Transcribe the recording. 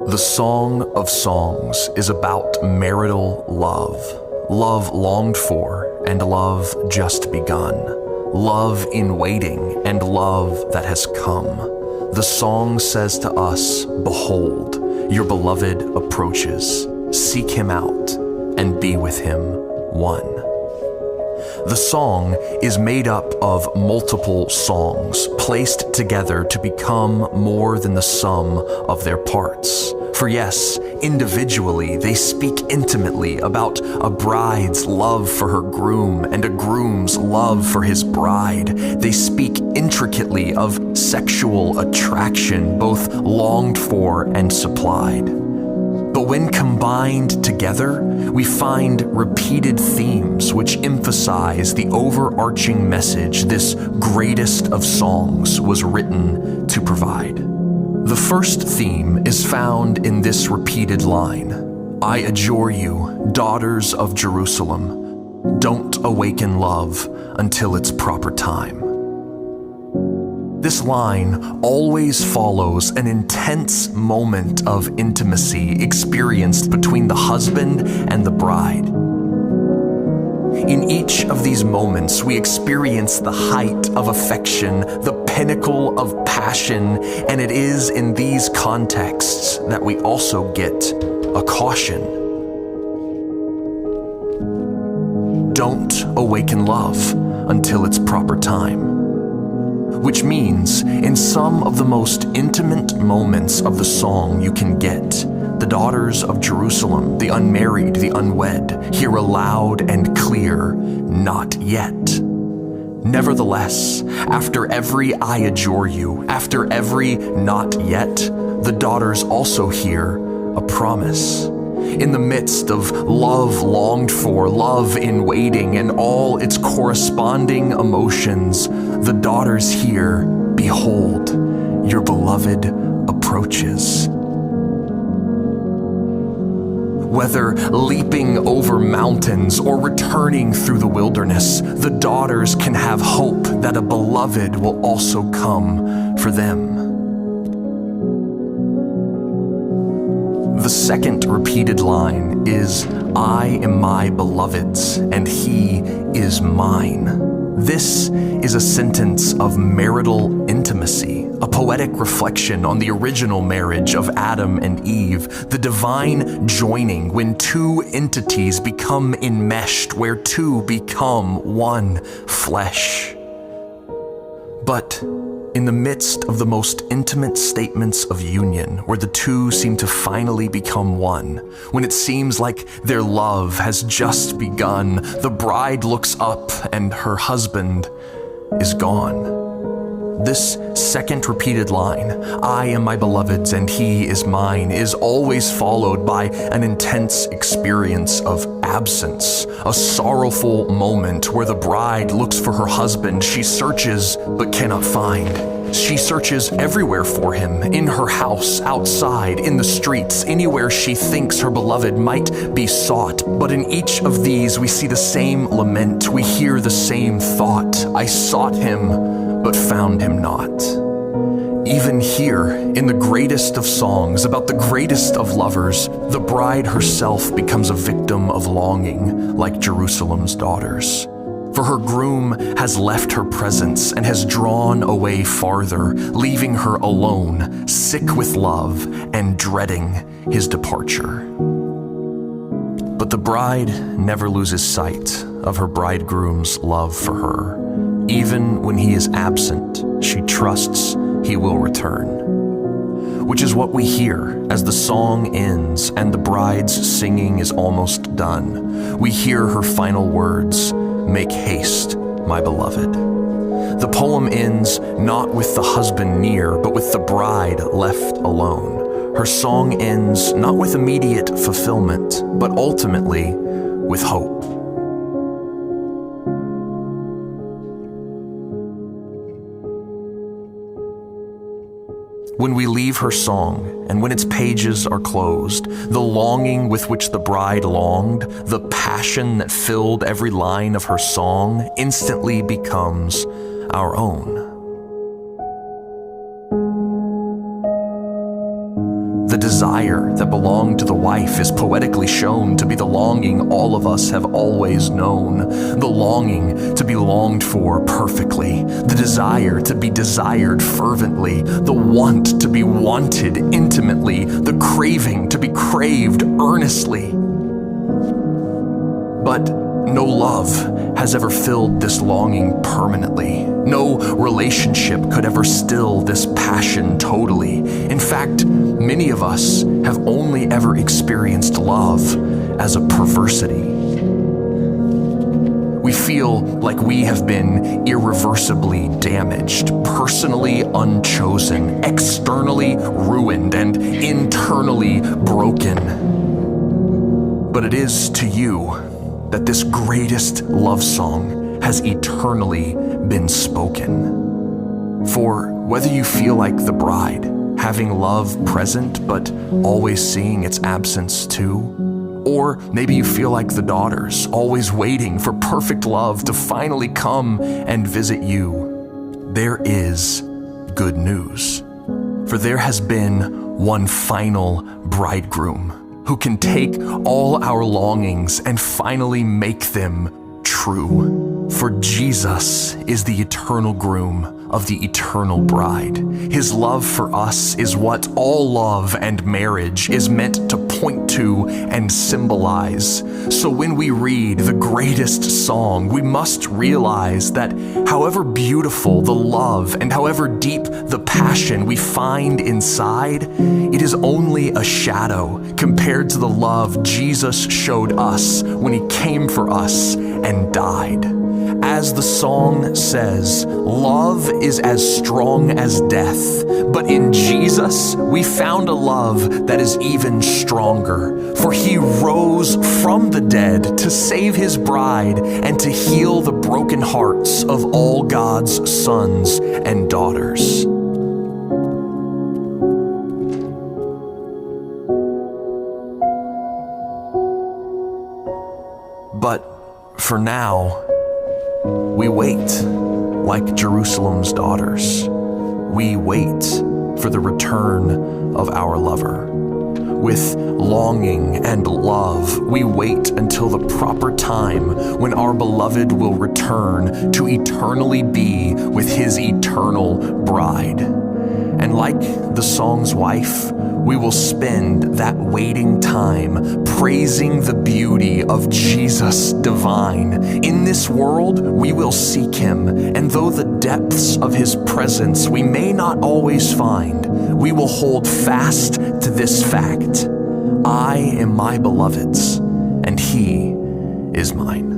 The Song of Songs is about marital love. Love longed for and love just begun. Love in waiting and love that has come. The song says to us, "Behold, your beloved approaches. Seek him out and be with him one." The song is made up of multiple songs placed together to become more than the sum of their parts. For yes, individually they speak intimately about a bride's love for her groom and a groom's love for his bride. They speak intricately of sexual attraction, both longed for and supplied. But when combined together, we find repeated themes which emphasize the overarching message this greatest of songs was written to provide. The first theme is found in this repeated line, "I adjure you, daughters of Jerusalem, don't awaken love until its proper time." This line always follows an intense moment of intimacy experienced between the husband and the bride. In each of these moments, we experience the height of affection, the pinnacle of passion, and it is in these contexts that we also get a caution. Don't awaken love until its proper time. Which means, in some of the most intimate moments of the song you can get, the daughters of Jerusalem, the unmarried, the unwed, hear a loud and clear, "Not yet." Nevertheless, after every "I adjure you," after every "not yet," the daughters also hear a promise. In the midst of love longed for, love in waiting, and all its corresponding emotions, the daughters hear, "Behold, your beloved approaches." Whether leaping over mountains or returning through the wilderness, the daughters can have hope that a beloved will also come for them. The second repeated line is, "I am my beloved's, and he is mine." This is a sentence of marital intimacy, a poetic reflection on the original marriage of Adam and Eve, the divine joining when two entities become enmeshed, where two become one flesh. But in the midst of the most intimate statements of union, where the two seem to finally become one, when it seems like their love has just begun, the bride looks up and her husband is gone. This second repeated line, "I am my beloved's and he is mine," is always followed by an intense experience of absence, a sorrowful moment where the bride looks for her husband. She searches but cannot find. She searches everywhere for him, in her house, outside, in the streets, anywhere she thinks her beloved might be sought. But in each of these, we see the same lament. We hear the same thought, "I sought him, but found him not." Even here, in the greatest of songs, about the greatest of lovers, the bride herself becomes a victim of longing, like Jerusalem's daughters. For her groom has left her presence and has drawn away farther, leaving her alone, sick with love and dreading his departure. But the bride never loses sight of her bridegroom's love for her. Even when he is absent, she trusts he will return. Which is what we hear as the song ends and the bride's singing is almost done. We hear her final words, "Make haste, my beloved." The poem ends not with the husband near, but with the bride left alone. Her song ends not with immediate fulfillment, but ultimately with hope. When we leave her song, and when its pages are closed, the longing with which the bride longed, the passion that filled every line of her song, instantly becomes our own. The desire that belonged to the wife is poetically shown to be the longing all of us have always known, the longing to be longed for perfectly, the desire to be desired fervently, the want to be wanted intimately, the craving to be craved earnestly. But no love has ever filled this longing permanently. No relationship could ever still this passion totally. In fact, many of us have only ever experienced love as a perversity. We feel like we have been irreversibly damaged, personally unchosen, externally ruined, and internally broken. But it is to you that this greatest love song has eternally been spoken. For whether you feel like the bride, having love present but always seeing its absence too, or maybe you feel like the daughters, always waiting for perfect love to finally come and visit you, there is good news. For there has been one final bridegroom who can take all our longings and finally make them true. For Jesus is the eternal groom of the eternal bride. His love for us is what all love and marriage is meant to point to and symbolize. So when we read the greatest song, we must realize that however beautiful the love and however deep the passion we find inside, it is only a shadow compared to the love Jesus showed us when he came for us and died. As the song says, love is as strong as death, but in Jesus we found a love that is even stronger. For he rose from the dead to save his bride and to heal the broken hearts of all God's sons and daughters. But for now, we wait like Jerusalem's daughters. We wait for the return of our lover. With longing and love, we wait until the proper time when our beloved will return to eternally be with his eternal bride. And like the song's wife, we will spend that waiting time praising the beauty of Jesus divine. In this world, we will seek him, and though the depths of his presence we may not always find, we will hold fast to this fact: I am my beloved's, and he is mine.